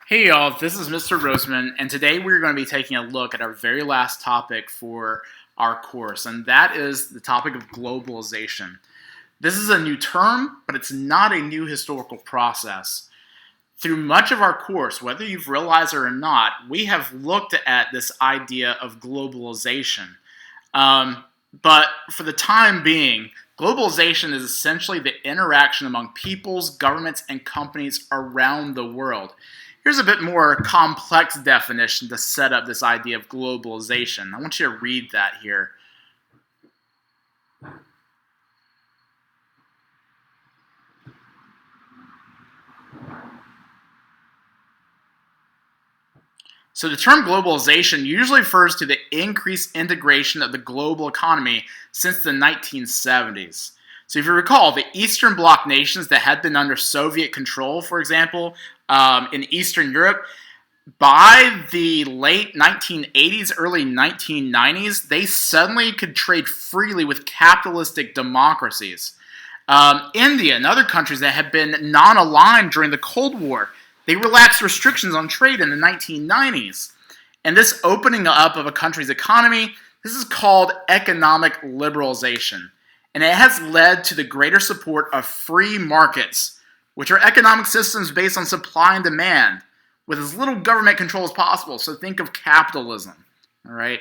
Hey y'all, this is Mr. Roseman, and today we're going to be taking a look at our very last topic for our course, and that is the topic of globalization. This is a new term, but it's not a new historical process. Through much of our course, whether you've realized it or not, we have looked at this idea of globalization. Um, but for the time being, globalization is essentially the interaction among peoples, governments, and companies around the world. Here's a bit more complex definition to set up this idea of globalization. I want you to read that here. So the term globalization usually refers to the increased integration of the global economy since the 1970s. So if you recall, the Eastern Bloc nations that had been under Soviet control, for example, in Eastern Europe, by the late 1980s, early 1990s, they suddenly could trade freely with capitalistic democracies. India and other countries that had been non-aligned during the Cold War, they relaxed restrictions on trade in the 1990s. And this opening up of a country's economy, this is called economic liberalization. And it has led to the greater support of free markets, which are economic systems based on supply and demand, with as little government control as possible. So think of capitalism, all right?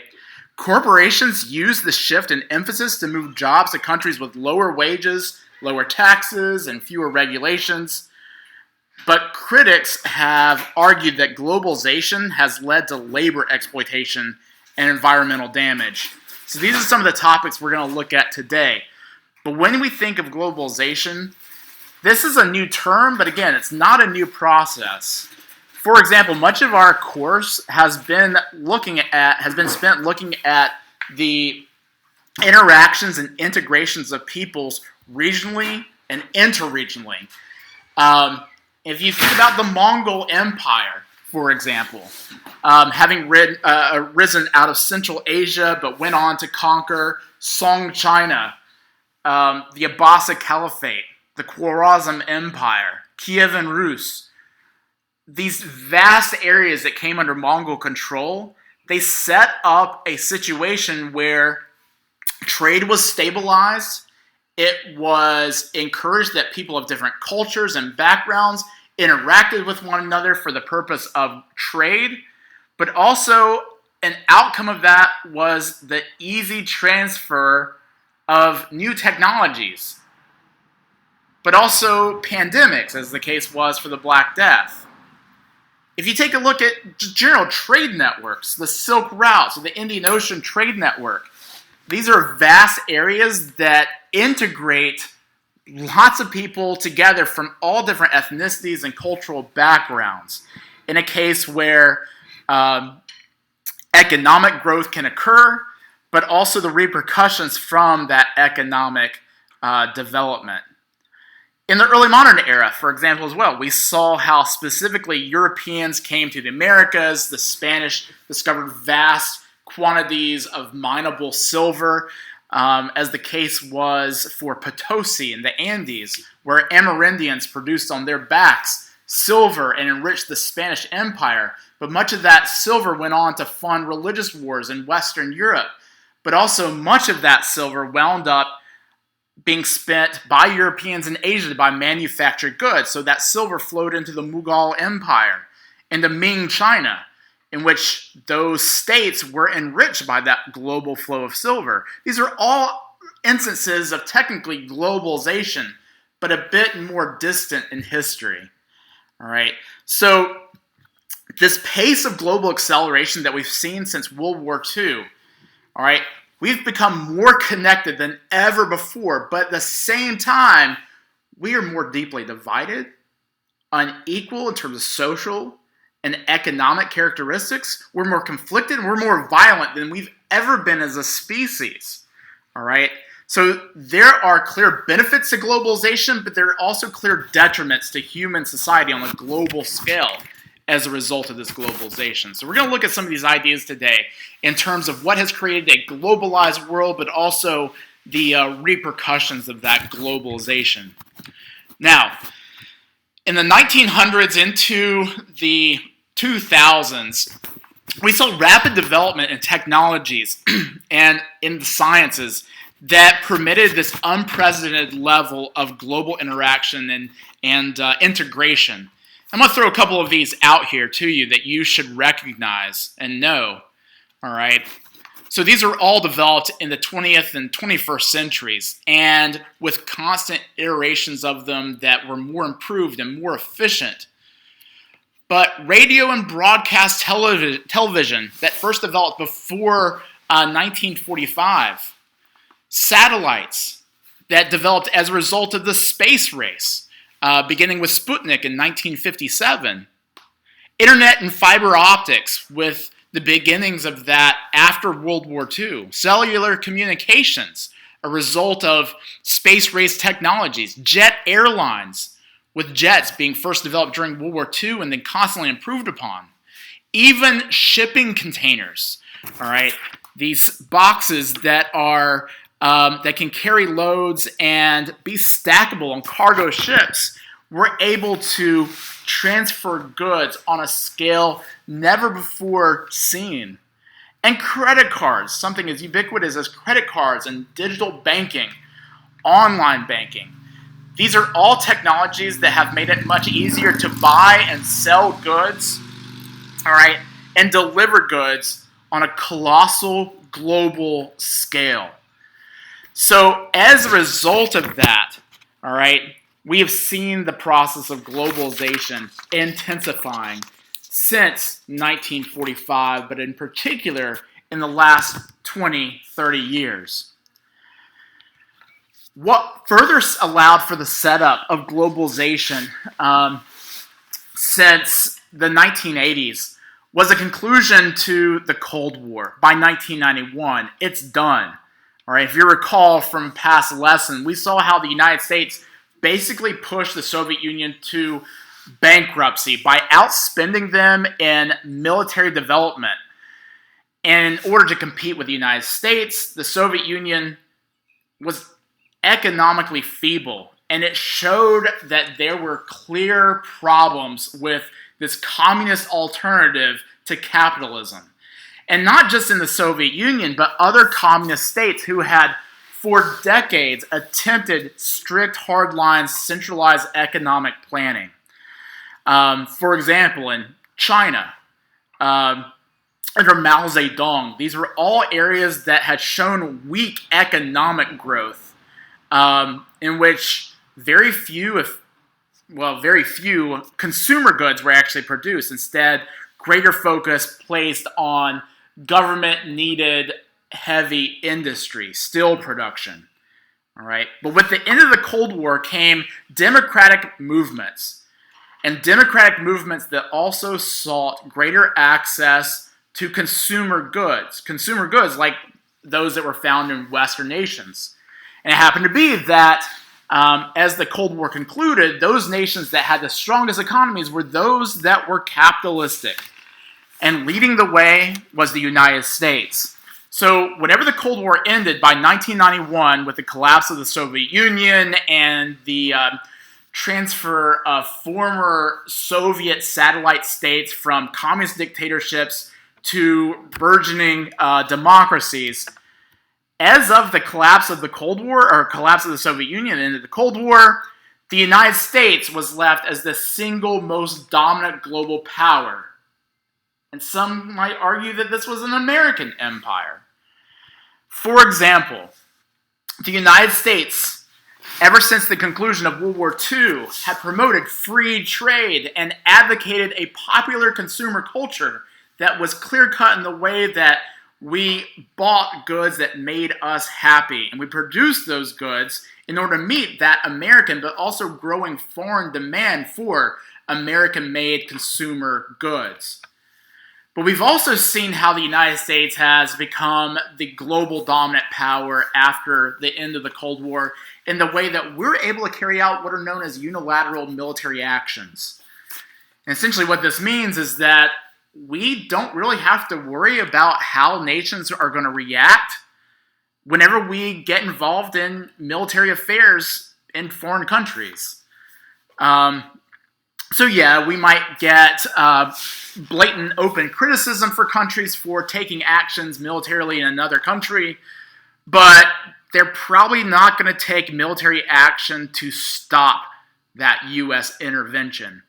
Corporations use the shift in emphasis to move jobs to countries with lower wages, lower taxes, and fewer regulations. But critics have argued that globalization has led to labor exploitation and environmental damage. So these are some of the topics we're going to look at today. But when we think of globalization, this is a new term, but again, it's not a new process. For example, much of our course has been spent looking at the interactions and integrations of peoples regionally and interregionally. If you think about the Mongol Empire, for example, having risen out of Central Asia but went on to conquer Song China, the Abbasid Caliphate, the Khwarezm Empire, Kievan Rus, these vast areas that came under Mongol control, they set up a situation where trade was stabilized. It was encouraged that people of different cultures and backgrounds interacted with one another for the purpose of trade, but also an outcome of that was the easy transfer of new technologies, but also pandemics, as the case was for the Black Death. If you take a look at general trade networks, the Silk Route, so the Indian Ocean Trade Network, these are vast areas that integrate lots of people together from all different ethnicities and cultural backgrounds in a case where economic growth can occur, but also the repercussions from that economic development. In the early modern era, for example, as well, we saw how specifically Europeans came to the Americas. The Spanish discovered vast quantities of mineable silver, as the case was for Potosi in the Andes, where Amerindians produced on their backs silver and enriched the Spanish Empire. But much of that silver went on to fund religious wars in Western Europe. But also much of that silver wound up being spent by Europeans in Asia to buy manufactured goods. So that silver flowed into the Mughal Empire, into Ming China, in which those states were enriched by that global flow of silver. These are all instances of technically globalization, but a bit more distant in history. All right. So this pace of global acceleration that we've seen since World War II, all right, we've become more connected than ever before, but at the same time, we are more deeply divided, unequal in terms of social and economic characteristics. We're more conflicted and we're more violent than we've ever been as a species. All right? So there are clear benefits to globalization, but there are also clear detriments to human society on a global scale as a result of this globalization. So we're going to look at some of these ideas today in terms of what has created a globalized world, but also the repercussions of that globalization. Now, in the 1900s into the 2000s, we saw rapid development in technologies and in the sciences that permitted this unprecedented level of global interaction and integration. I'm going to throw a couple of these out here to you that you should recognize and know. All right. So these are all developed in the 20th and 21st centuries, and with constant iterations of them that were more improved and more efficient. But radio and broadcast television that first developed before 1945, satellites that developed as a result of the space race, beginning with Sputnik in 1957, internet and fiber optics with the beginnings of that after World War II, cellular communications, a result of space race technologies, jet airlines, with jets being first developed during World War II and then constantly improved upon. Even shipping containers, all right, these boxes that are that can carry loads and be stackable on cargo ships, were able to transfer goods on a scale never before seen. And credit cards, something as ubiquitous as credit cards and digital banking, online banking. These are all technologies that have made it much easier to buy and sell goods, all right, and deliver goods on a colossal global scale. So as a result of that, all right, we have seen the process of globalization intensifying since 1945, but in particular in the last 20, 30 years. What further allowed for the setup of globalization since the 1980s was a conclusion to the Cold War. By 1991, it's done. All right, if you recall from past lesson, we saw how the United States basically pushed the Soviet Union to bankruptcy by outspending them in military development. And in order to compete with the United States, the Soviet Union was economically feeble, and it showed that there were clear problems with this communist alternative to capitalism. And not just in the Soviet Union, but other communist states who had for decades attempted strict, hardline, centralized economic planning. For example, in China, under Mao Zedong, these were all areas that had shown weak economic growth, in which very few consumer goods were actually produced. Instead, greater focus placed on government-needed heavy industry, steel production. All right. But with the end of the Cold War came democratic movements, and democratic movements that also sought greater access to consumer goods like those that were found in Western nations. And it happened to be that as the Cold War concluded, those nations that had the strongest economies were those that were capitalistic. And leading the way was the United States. So whenever the Cold War ended, by 1991, with the collapse of the Soviet Union and the transfer of former Soviet satellite states from communist dictatorships to burgeoning democracies, as of the collapse of the Cold War, or collapse of the Soviet Union and the Cold War, the United States was left as the single most dominant global power. And some might argue that this was an American empire. For example, the United States, ever since the conclusion of World War II, had promoted free trade and advocated a popular consumer culture that was clear-cut in the way that we bought goods that made us happy, and we produced those goods in order to meet that American but also growing foreign demand for American-made consumer goods. But we've also seen how the United States has become the global dominant power after the end of the Cold War in the way that we're able to carry out what are known as unilateral military actions. And essentially what this means is that we don't really have to worry about how nations are going to react whenever we get involved in military affairs in foreign countries. So yeah, we might get blatant open criticism for countries for taking actions militarily in another country, but they're probably not going to take military action to stop that U.S. intervention.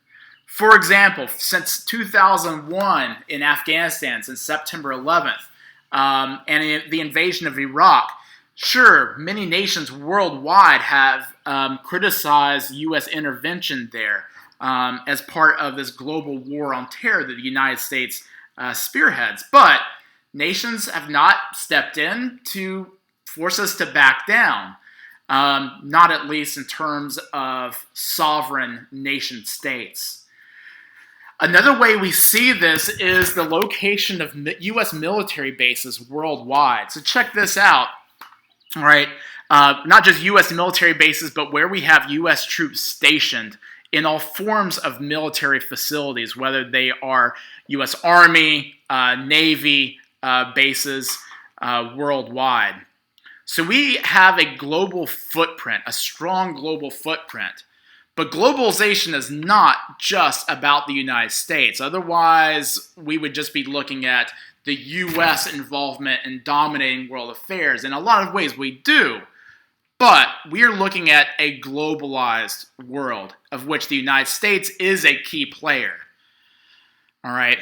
For example, since 2001 in Afghanistan, since September 11th, and the invasion of Iraq, sure, many nations worldwide have criticized U.S. intervention there as part of this global war on terror that the United States spearheads. But nations have not stepped in to force us to back down, not at least in terms of sovereign nation states. Another way we see this is the location of U.S. military bases worldwide. So check this out. All right, not just U.S. military bases, but where we have U.S. troops stationed in all forms of military facilities, whether they are U.S. Army, Navy bases worldwide. So we have a global footprint, a strong global footprint. But globalization is not just about the United States. Otherwise, we would just be looking at the U.S. involvement in dominating world affairs. In a lot of ways, we do. But we are looking at a globalized world, of which the United States is a key player. All right?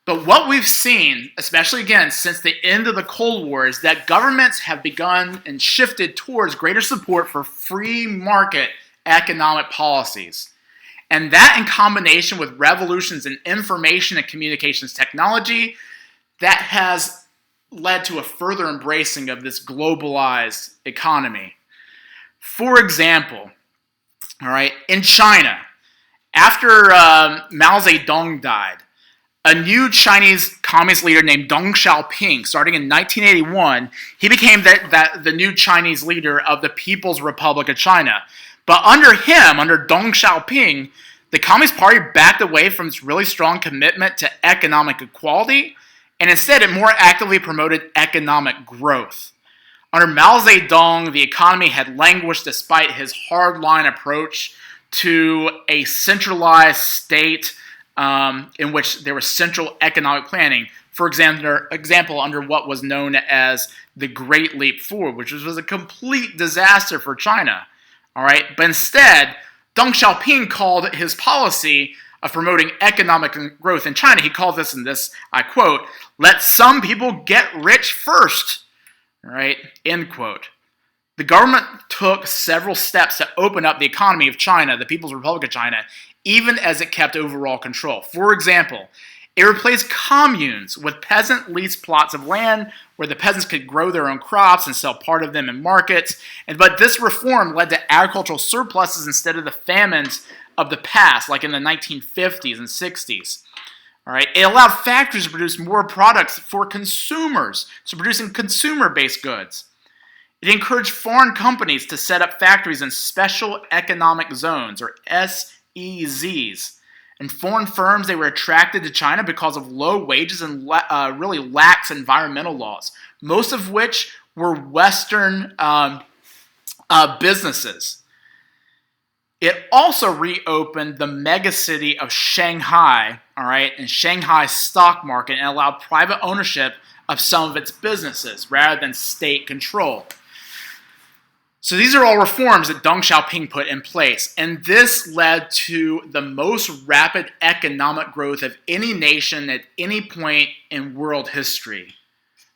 But what we've seen, especially again since the end of the Cold War, is that governments have begun and shifted towards greater support for free market economic policies. And that in combination with revolutions in information and communications technology, that has led to a further embracing of this globalized economy. For example, all right, in China, after Mao Zedong died, a new Chinese communist leader named Deng Xiaoping, starting in 1981, he became the new Chinese leader of the People's Republic of China. But under him, under Deng Xiaoping, the Communist Party backed away from its really strong commitment to economic equality, and instead it more actively promoted economic growth. Under Mao Zedong, the economy had languished despite his hardline approach to a centralized state in which there was central economic planning. For example, under what was known as the Great Leap Forward, which was a complete disaster for China. All right, but instead, Deng Xiaoping called his policy of promoting economic growth in China, he called this, in this, I quote, "let some people get rich first," all right, end quote. The government took several steps to open up the economy of China, the People's Republic of China, even as it kept overall control. For example, it replaced communes with peasant leased plots of land where the peasants could grow their own crops and sell part of them in markets. But this reform led to agricultural surpluses instead of the famines of the past, like in the 1950s and 60s. All right, it allowed factories to produce more products for consumers, so producing consumer-based goods. It encouraged foreign companies to set up factories in special economic zones, or SEZs. And foreign firms, they were attracted to China because of low wages and really lax environmental laws, most of which were Western businesses. It also reopened the megacity of Shanghai, all right, and Shanghai's stock market, and allowed private ownership of some of its businesses rather than state control. So these are all reforms that Deng Xiaoping put in place, and this led to the most rapid economic growth of any nation at any point in world history.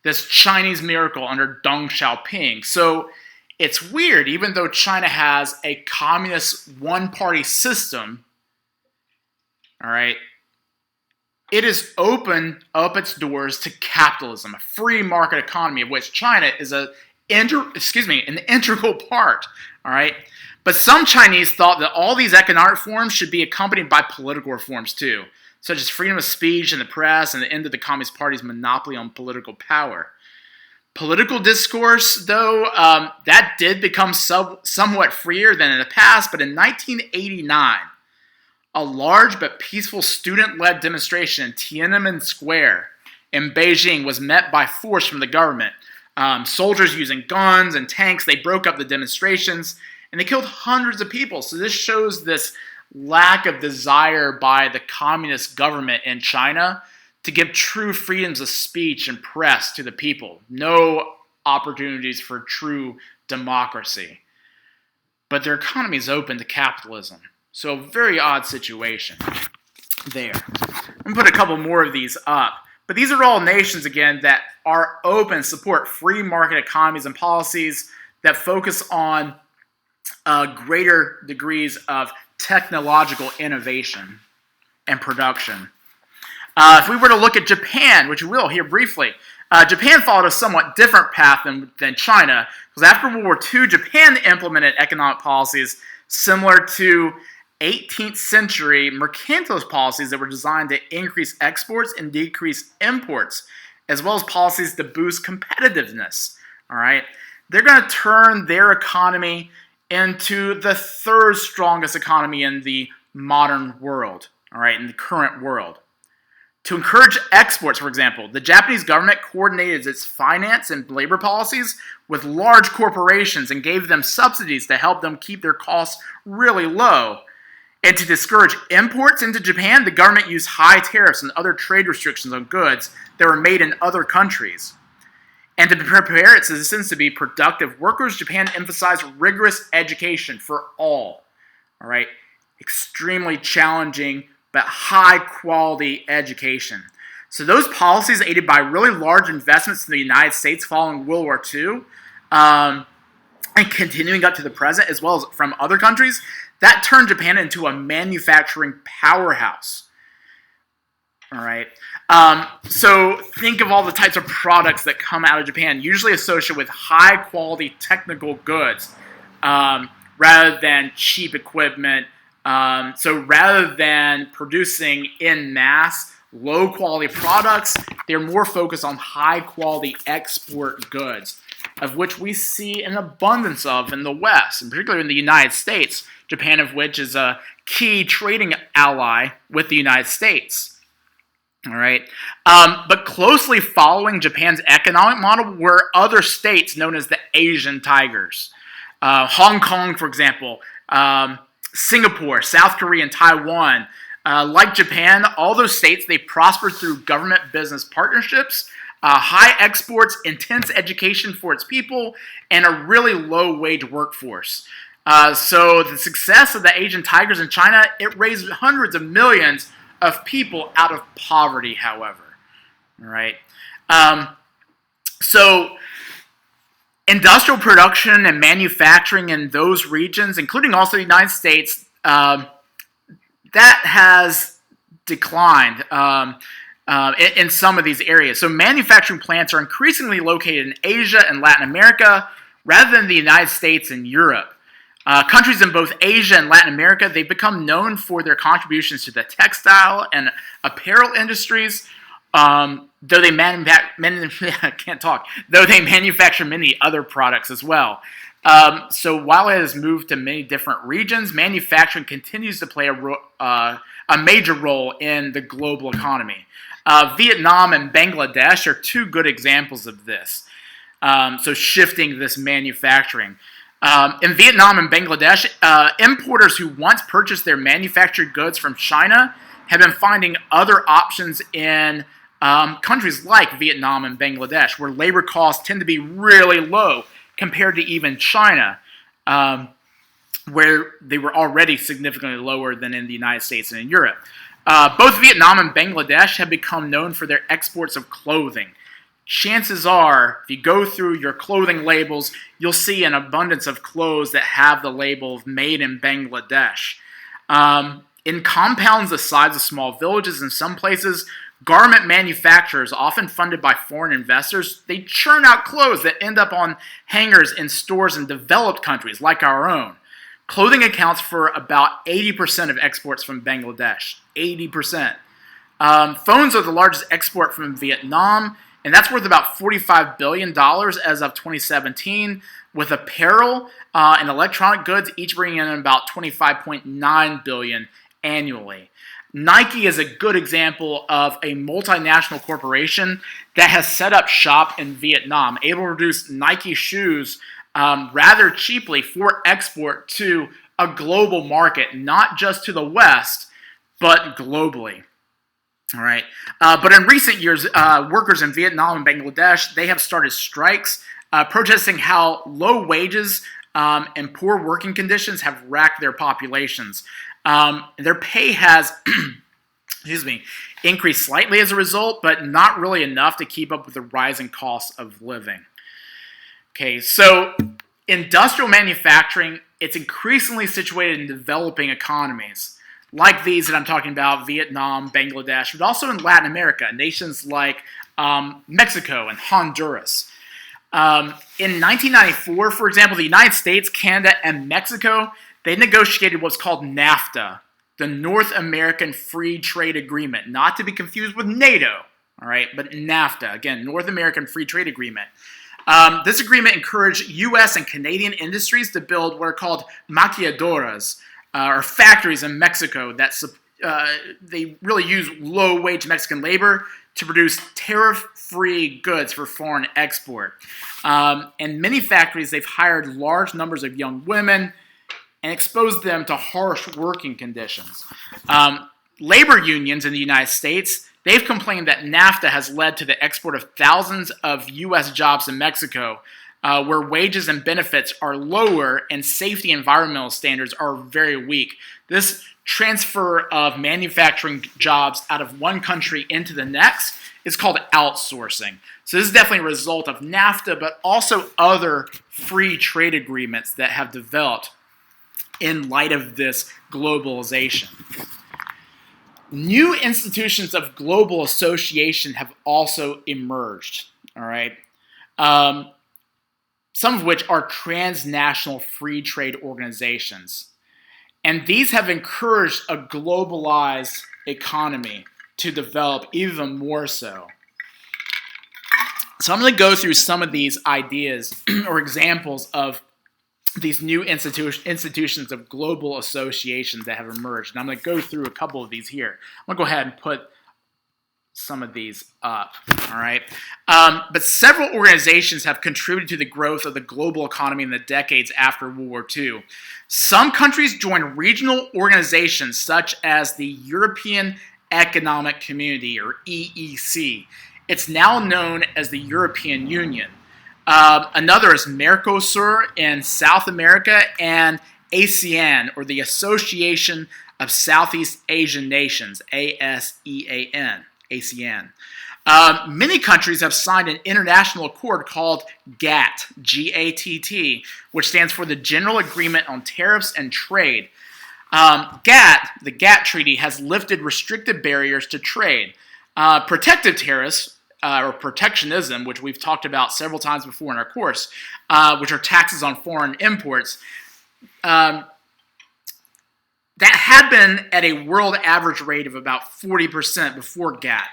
This Chinese miracle under Deng Xiaoping. So it's weird, even though China has a communist one-party system, all right, it has opened up its doors to capitalism, a free market economy of which China is an integral part, all right? But some Chinese thought that all these economic reforms should be accompanied by political reforms too, such as freedom of speech and the press and the end of the Communist Party's monopoly on political power. Political discourse, though, that did become somewhat freer than in the past, but in 1989, a large but peaceful student-led demonstration in Tiananmen Square in Beijing was met by force from the government. Soldiers using guns and tanks, they broke up the demonstrations, and they killed hundreds of people. So this shows this lack of desire by the communist government in China to give true freedoms of speech and press to the people. No opportunities for true democracy. But their economy is open to capitalism. So, very odd situation there. I'm going to put a couple more of these up. But these are all nations, again, that are open, support free market economies and policies that focus on greater degrees of technological innovation and production. If we were to look at Japan, which we will here briefly, Japan followed a somewhat different path than China, because after World War II, Japan implemented economic policies similar to 18th century mercantilist policies that were designed to increase exports and decrease imports, as well as policies to boost competitiveness. All right, they're going to turn their economy into the third strongest economy in the modern world, all right, in the current world. To encourage exports, for example, the Japanese government coordinated its finance and labor policies with large corporations and gave them subsidies to help them keep their costs really low. And to discourage imports into Japan, the government used high tariffs and other trade restrictions on goods that were made in other countries. And to prepare its citizens to be productive workers, Japan emphasized rigorous education for all. All right, extremely challenging but high-quality education. So those policies, aided by really large investments in the United States following World War II, and continuing up to the present, as well as from other countries, that turned Japan into a manufacturing powerhouse. All right. So think of all the types of products that come out of Japan, usually associated with high-quality technical goods, rather than cheap equipment. So rather than producing in mass low-quality products, they're more focused on high-quality export goods, of which we see an abundance of in the West, and particularly in the United States, Japan of which is a key trading ally with the United States. All right, but closely following Japan's economic model were other states known as the Asian Tigers. Hong Kong, for example, Singapore, South Korea, and Taiwan. Like Japan, all those states, they prospered through government-business partnerships, high exports, intense education for its people, and a really low-wage workforce. So the success of the Asian Tigers in China, it raised hundreds of millions of people out of poverty, however. All right. So industrial production and manufacturing in those regions, including also the United States, that has declined in some of these areas. So manufacturing plants are increasingly located in Asia and Latin America rather than the United States and Europe. Countries in both Asia and Latin America, they've become known for their contributions to the textile and apparel industries, though they manufacture many other products as well. So while it has moved to many different regions, manufacturing continues to play a major role in the global economy. Vietnam and Bangladesh are two good examples of this. So shifting this manufacturing. In Vietnam and Bangladesh, importers who once purchased their manufactured goods from China have been finding other options in countries like Vietnam and Bangladesh, where labor costs tend to be really low compared to even China, where they were already significantly lower than in the United States and in Europe. Both Vietnam and Bangladesh have become known for their exports of clothing. Chances are, if you go through your clothing labels, you'll see an abundance of clothes that have the label of made in Bangladesh. In compounds the size of small villages in some places, garment manufacturers, often funded by foreign investors, they churn out clothes that end up on hangers in stores in developed countries like our own. Clothing accounts for about 80% of exports from Bangladesh. 80%. Phones are the largest export from Vietnam, and that's worth about $45 billion as of 2017, with apparel and electronic goods each bringing in about $25.9 billion annually. Nike is a good example of a multinational corporation that has set up shop in Vietnam, able to produce Nike shoes rather cheaply for export to a global market, not just to the West, but globally. All right. But in recent years, workers in Vietnam and Bangladesh, they have started strikes protesting how low wages and poor working conditions have racked their populations. Their pay has increased slightly as a result, but not really enough to keep up with the rising costs of living. Okay, so industrial manufacturing, it's increasingly situated in developing economies, like these that I'm talking about, Vietnam, Bangladesh, but also in Latin America, nations like Mexico and Honduras. In 1994, for example, the United States, Canada, and Mexico, they negotiated what's called NAFTA, the North American Free Trade Agreement, not to be confused with NATO, all right, but NAFTA, again, North American Free Trade Agreement. This agreement encouraged U.S. and Canadian industries to build what are called maquiladoras, or factories in Mexico that they really use low-wage Mexican labor to produce tariff-free goods for foreign export. And many factories, they've hired large numbers of young women and exposed them to harsh working conditions. Labor unions in the United States, they've complained that NAFTA has led to the export of thousands of U.S. jobs in Mexico, where wages and benefits are lower and safety and environmental standards are very weak. This transfer of manufacturing jobs out of one country into the next is called outsourcing. So this is definitely a result of NAFTA, but also other free trade agreements that have developed in light of this globalization. New institutions of global association have also emerged, all right? Some of which are transnational free trade organizations. And these have encouraged a globalized economy to develop even more so. So I'm going to go through some of these ideas or examples of these new institutions of global associations that have emerged. And I'm going to go through a couple of these here. I'm going to go ahead and put some of these up, all right? But several organizations have contributed to the growth of the global economy in the decades after World War II. Some countries joined regional organizations such as the European Economic Community, or EEC. It's now known as the European Union. Another is Mercosur in South America, and ASEAN, or the Association of Southeast Asian Nations, ASEAN. ASEAN. Many countries have signed an international accord called GATT, G-A-T-T, which stands for the General Agreement on Tariffs and Trade. GATT, the GATT Treaty, has lifted restrictive barriers to trade. Protective tariffs, or protectionism, which we've talked about several times before in our course, which are taxes on foreign imports, that had been at a world average rate of about 40% before GATT.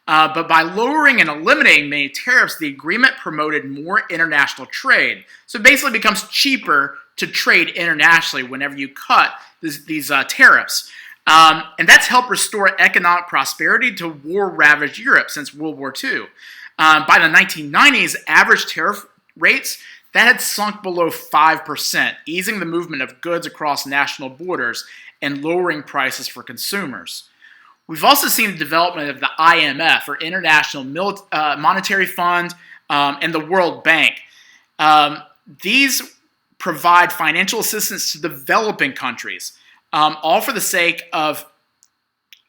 But by lowering and eliminating many tariffs, the agreement promoted more international trade. So it basically becomes cheaper to trade internationally whenever you cut these tariffs. And that's helped restore economic prosperity to war-ravaged Europe since World War II. By the 1990s, average tariff rates that had sunk below 5%, easing the movement of goods across national borders and lowering prices for consumers. We've also seen the development of the IMF, or International Monetary Fund, and the World Bank. These provide financial assistance to developing countries, all for the sake of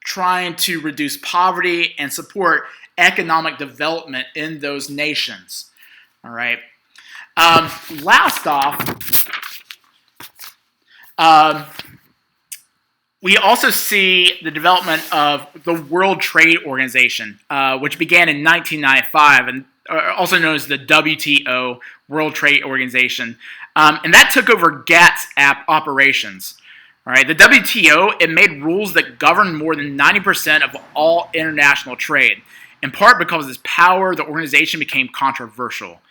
trying to reduce poverty and support economic development in those nations. All right. Last off, we also see the development of the World Trade Organization, which began in 1995 and also known as the WTO, World Trade Organization. And that took over GATT's operations. All right, the WTO, it made rules that govern more than 90% of all international trade. In part because of its power, the organization became controversial.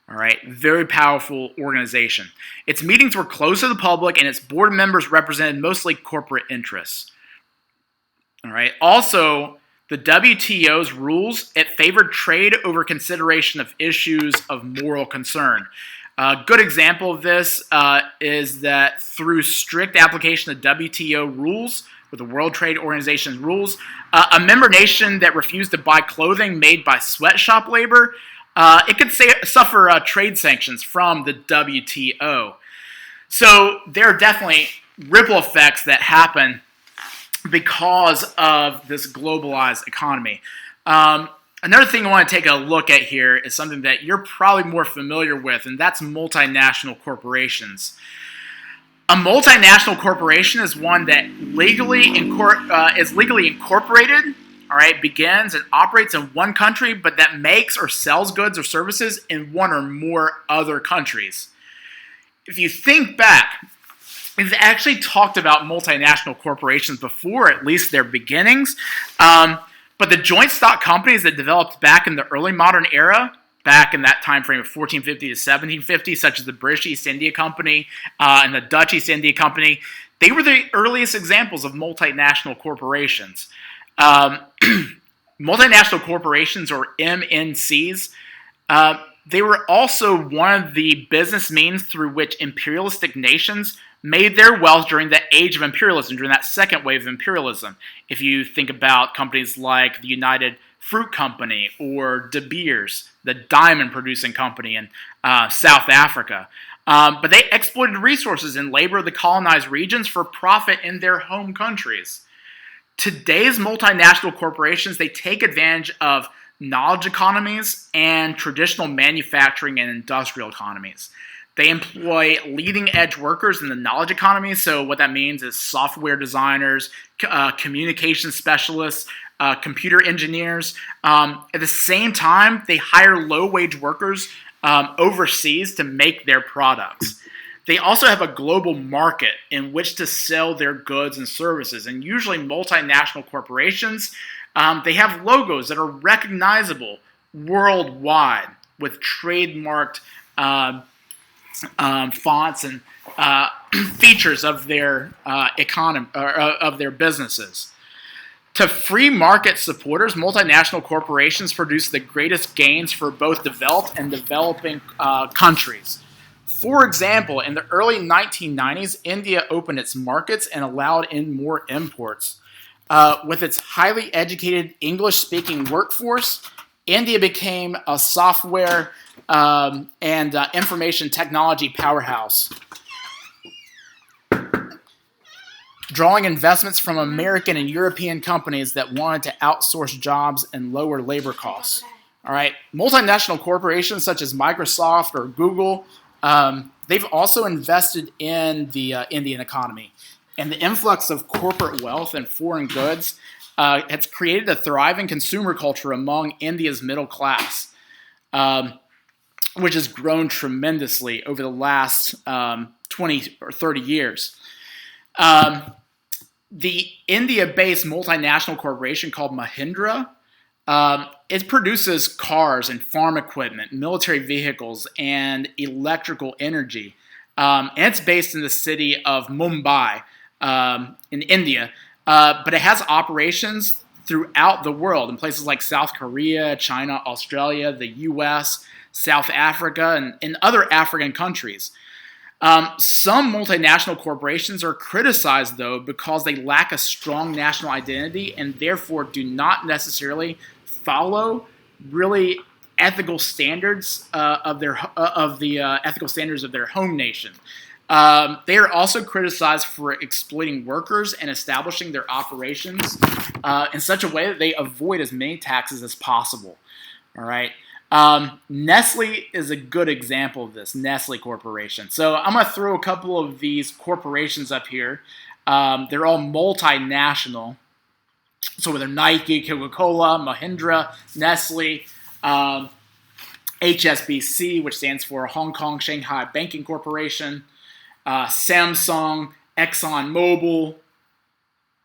All right, very powerful organization. Its meetings were closed to the public, and its board members represented mostly corporate interests. All right, also, the WTO's rules, it favored trade over consideration of issues of moral concern. A good example of this is that through strict application of WTO rules, or the World Trade Organization's rules, a member nation that refused to buy clothing made by sweatshop labor, it could suffer trade sanctions from the WTO. So there are definitely ripple effects that happen because of this globalized economy. Another thing I want to take a look at here is something that you're probably more familiar with, and that's multinational corporations. A multinational corporation is one that is legally incorporated, all right, begins and operates in one country, but that makes or sells goods or services in one or more other countries. If you think back, we've actually talked about multinational corporations before, at least their beginnings. But the joint stock companies that developed back in the early modern era, back in that time frame of 1450 to 1750, such as the British East India Company and the Dutch East India Company, they were the earliest examples of multinational corporations. Multinational corporations, or MNCs, they were also one of the business means through which imperialistic nations made their wealth during the age of imperialism, during that second wave of imperialism. If you think about companies like the United Fruit Company or De Beers, the diamond producing company in South Africa. But they exploited resources and labor of the colonized regions for profit in their home countries. Today's multinational corporations, they take advantage of knowledge economies and traditional manufacturing and industrial economies. They employ leading-edge workers in the knowledge economy. So what that means is software designers, communication specialists, computer engineers. At the same time, they hire low-wage workers overseas to make their products. They also have a global market in which to sell their goods and services. And usually multinational corporations, they have logos that are recognizable worldwide with trademarked fonts and features of their economy or of their businesses. To free market supporters, multinational corporations produce the greatest gains for both developed and developing countries. For example, in the early 1990s, India opened its markets and allowed in more imports. With its highly educated English-speaking workforce, India became a software and information technology powerhouse, drawing investments from American and European companies that wanted to outsource jobs and lower labor costs. All right, multinational corporations such as Microsoft or Google, they've also invested in the Indian economy. And the influx of corporate wealth and foreign goods has created a thriving consumer culture among India's middle class, which has grown tremendously over the last 20 or 30 years. The India-based multinational corporation called Mahindra, it produces cars and farm equipment, military vehicles, and electrical energy. And it's based in the city of Mumbai in India, but it has operations throughout the world in places like South Korea, China, Australia, the U.S., South Africa, and in other African countries. Some multinational corporations are criticized, though, because they lack a strong national identity and therefore do not necessarily follow really ethical standards of the ethical standards of their home nation. They are also criticized for exploiting workers and establishing their operations in such a way that they avoid as many taxes as possible. All right. Nestle is a good example of this, Nestle Corporation. So I'm going to throw a couple of these corporations up here. They're all multinational. So whether Nike, Coca-Cola, Mahindra, Nestle, HSBC, which stands for Hong Kong Shanghai Banking Corporation, Samsung, ExxonMobil,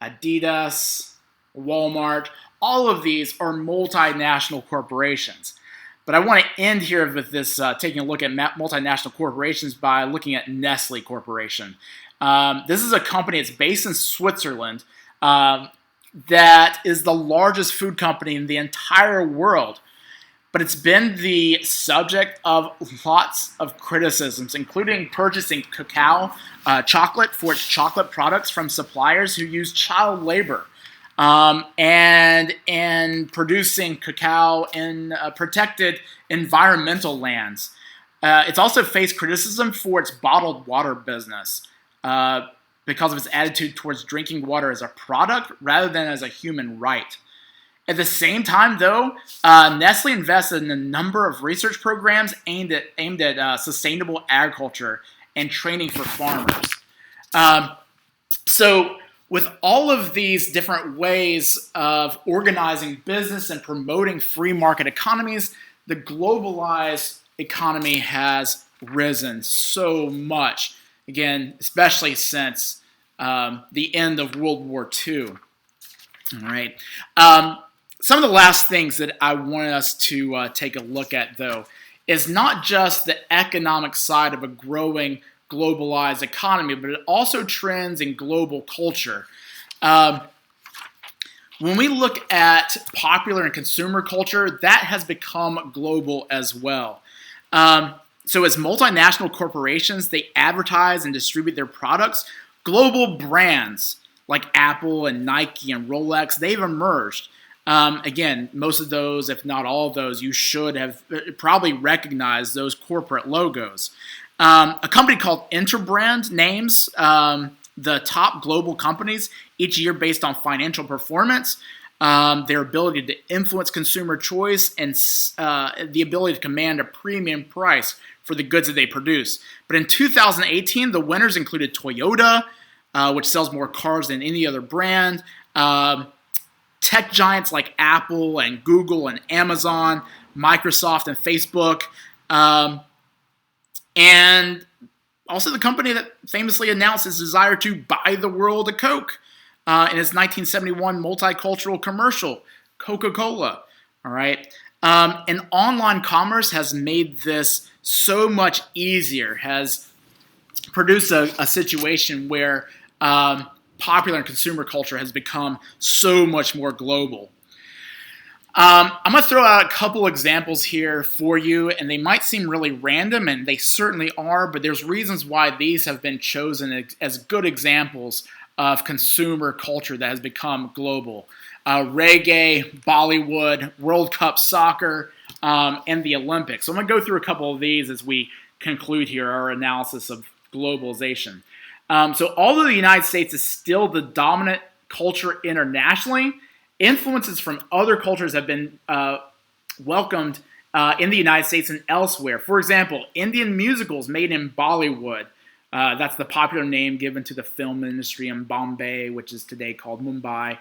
Adidas, Walmart, all of these are multinational corporations. But I want to end here with this, taking a look at multinational corporations by looking at Nestle Corporation. This is a company that's based in Switzerland that is the largest food company in the entire world. but it's been the subject of lots of criticisms, including purchasing cacao chocolate for its chocolate products from suppliers who use child labor, and producing cacao in protected environmental lands. It's also faced criticism for its bottled water business because of its attitude towards drinking water as a product rather than as a human right. At the same time, though, Nestle invested in a number of research programs aimed at sustainable agriculture and training for farmers. So, with all of these different ways of organizing business and promoting free market economies, the globalized economy has risen so much. Again, especially since the end of World War II. All right. Some of the last things that I wanted us to take a look at, though, is not just the economic side of a growing globalized economy, but it also trends in global culture. When we look at popular and consumer culture, that has become global as well. So as multinational corporations, they advertise and distribute their products, global brands like Apple and Nike and Rolex, they've emerged. Again, most of those, if not all of those, you should have probably recognized those corporate logos. A company called Interbrand names the top global companies each year based on financial performance, their ability to influence consumer choice, and the ability to command a premium price for the goods that they produce. But in 2018, the winners included Toyota, which sells more cars than any other brand, tech giants like Apple and Google and Amazon, Microsoft and Facebook, and also the company that famously announced its desire to buy the world of Coke in its 1971 multicultural commercial, Coca-Cola. All right. And online commerce has made this so much easier, has produced a situation where popular and consumer culture has become so much more global. I'm going to throw out a couple examples here for you, and they might seem really random, and they certainly are, but there's reasons why these have been chosen as good examples of consumer culture that has become global. Reggae, Bollywood, World Cup soccer, and the Olympics. So I'm going to go through a couple of these as we conclude here our analysis of globalization. So although the United States is still the dominant culture internationally, influences from other cultures have been welcomed in the United States and elsewhere. For example, Indian musicals made in Bollywood. That's the popular name given to the film industry in Bombay, which is today called Mumbai.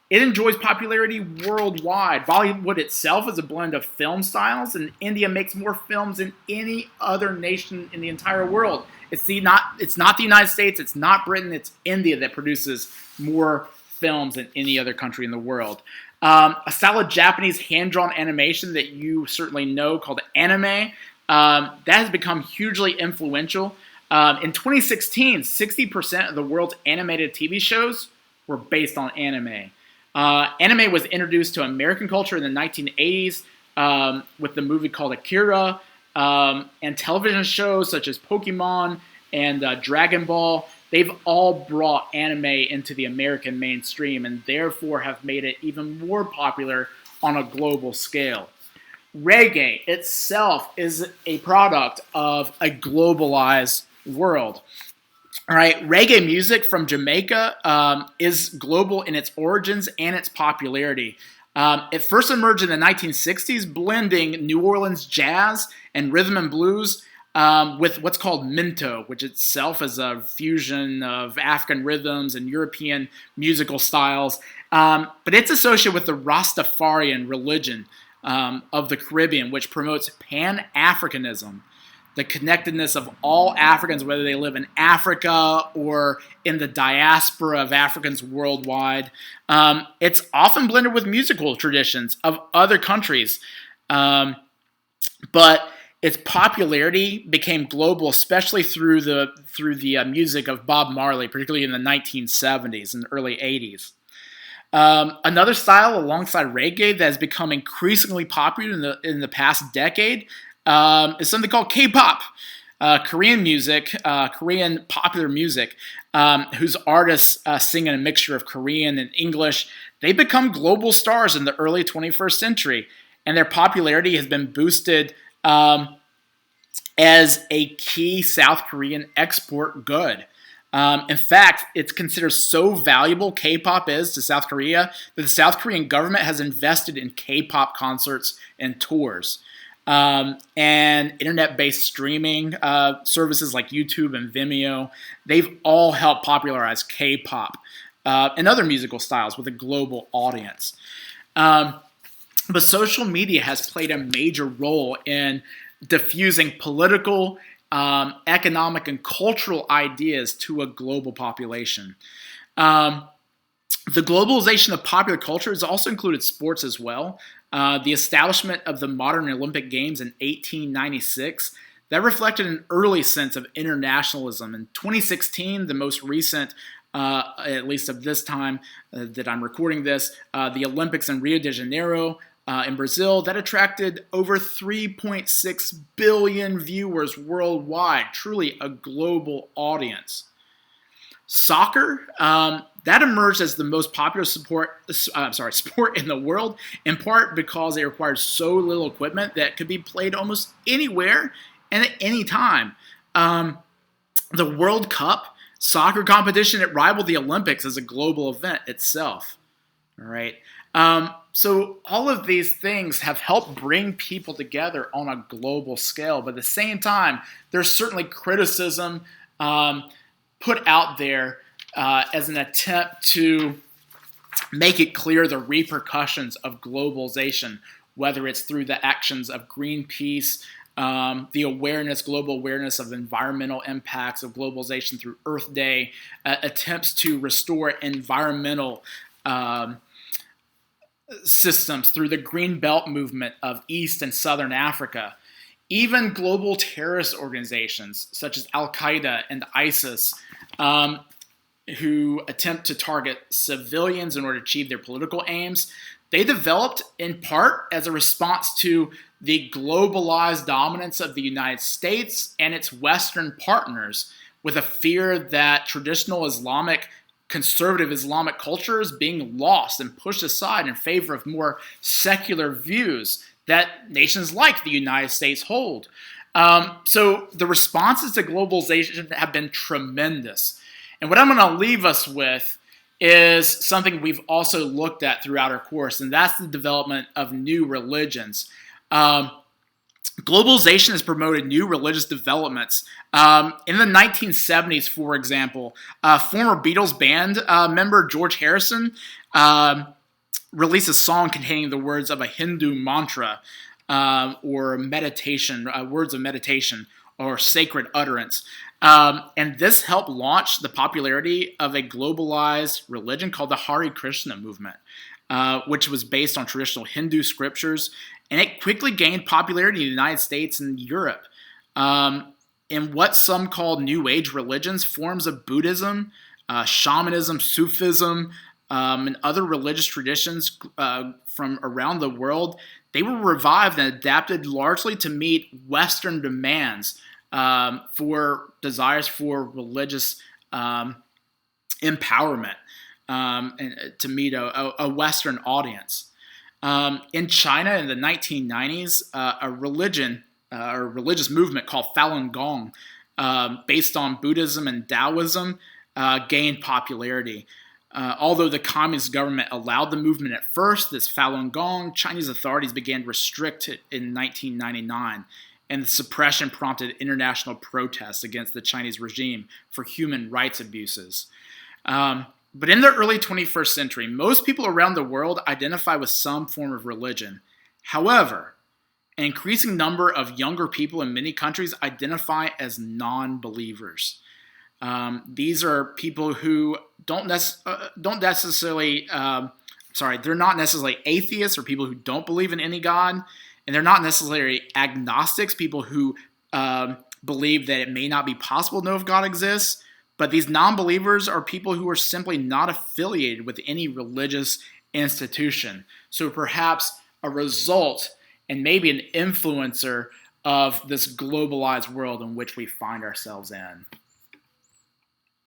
It enjoys popularity worldwide. Bollywood itself is a blend of film styles, and India makes more films than any other nation in the entire world. It's not the United States, it's not Britain, it's India that produces more films than any other country in the world. A style of Japanese hand-drawn animation that you certainly know called anime, that has become hugely influential. In 2016, 60% of the world's animated TV shows were based on anime. Anime was introduced to American culture in the 1980s with the movie called Akira, and television shows such as Pokemon and Dragon Ball. They've all brought anime into the American mainstream and therefore have made it even more popular on a global scale. Reggae itself is a product of a globalized world. All right, reggae music from Jamaica is global in its origins and its popularity. It first emerged in the 1960s, blending New Orleans jazz and rhythm and blues with what's called minto, which itself is a fusion of African rhythms and European musical styles. But it's associated with the Rastafarian religion of the Caribbean, which promotes Pan-Africanism, the connectedness of all Africans, whether they live in Africa or in the diaspora of Africans worldwide. It's often blended with musical traditions of other countries. But its popularity became global, especially through the music of Bob Marley, particularly in the 1970s and early 80s. Another style alongside reggae that has become increasingly popular in the past decade is something called K-pop. Korean music, Korean popular music, whose artists sing in a mixture of Korean and English. They become global stars in the early 21st century, and their popularity has been boosted as a key South Korean export good. In fact, it's considered so valuable, K-pop is, to South Korea, that the South Korean government has invested in K-pop concerts and tours. And internet-based streaming services like YouTube and Vimeo, they've all helped popularize K-pop and other musical styles with a global audience. But social media has played a major role in diffusing political, economic, and cultural ideas to a global population. The globalization of popular culture has also included sports as well. The establishment of the modern Olympic Games in 1896, that reflected an early sense of internationalism. In 2016, the most recent, at least of this time that I'm recording this, the Olympics in Rio de Janeiro in Brazil, that attracted over 3.6 billion viewers worldwide, truly a global audience. Soccer, that emerged as the most popular sport in the world, in part because it required so little equipment that could be played almost anywhere and at any time. The World Cup soccer competition, it rivaled the Olympics as a global event itself. All right. So all of these things have helped bring people together on a global scale, but at the same time, there's certainly criticism put out there as an attempt to make it clear the repercussions of globalization, whether it's through the actions of Greenpeace, the global awareness of environmental impacts of globalization through Earth Day, attempts to restore environmental systems through the Green Belt movement of East and Southern Africa. Even global terrorist organizations such as Al-Qaeda and ISIS, who attempt to target civilians in order to achieve their political aims, they developed in part as a response to the globalized dominance of the United States and its Western partners, with a fear that traditional conservative Islamic culture is being lost and pushed aside in favor of more secular views that nations like the United States hold. So the responses to globalization have been tremendous. And what I'm going to leave us with is something we've also looked at throughout our course, and that's the development of new religions. Globalization has promoted new religious developments. In the 1970s, for example, former Beatles band member George Harrison released a song containing the words of a Hindu mantra or meditation, words of meditation or sacred utterance. And this helped launch the popularity of a globalized religion called the Hare Krishna movement, which was based on traditional Hindu scriptures, and it quickly gained popularity in the United States and Europe. In what some call New Age religions, forms of Buddhism, shamanism, Sufism, and other religious traditions from around the world, they were revived and adapted largely to meet Western demands for desires for religious empowerment and to meet a Western audience. In China in the 1990s, a religious movement called Falun Gong, based on Buddhism and Taoism, gained popularity. Although the communist government allowed the movement at first, this Falun Gong, Chinese authorities began to restrict it in 1999, and the suppression prompted international protests against the Chinese regime for human rights abuses. But in the early 21st century, most people around the world identify with some form of religion. However, an increasing number of younger people in many countries identify as non-believers. These are people who they're not necessarily atheists or people who don't believe in any God, and they're not necessarily agnostics, people who believe that it may not be possible to know if God exists, But these non believers are people who are simply not affiliated with any religious institution. So perhaps a result and maybe an influencer of this globalized world in which we find ourselves in.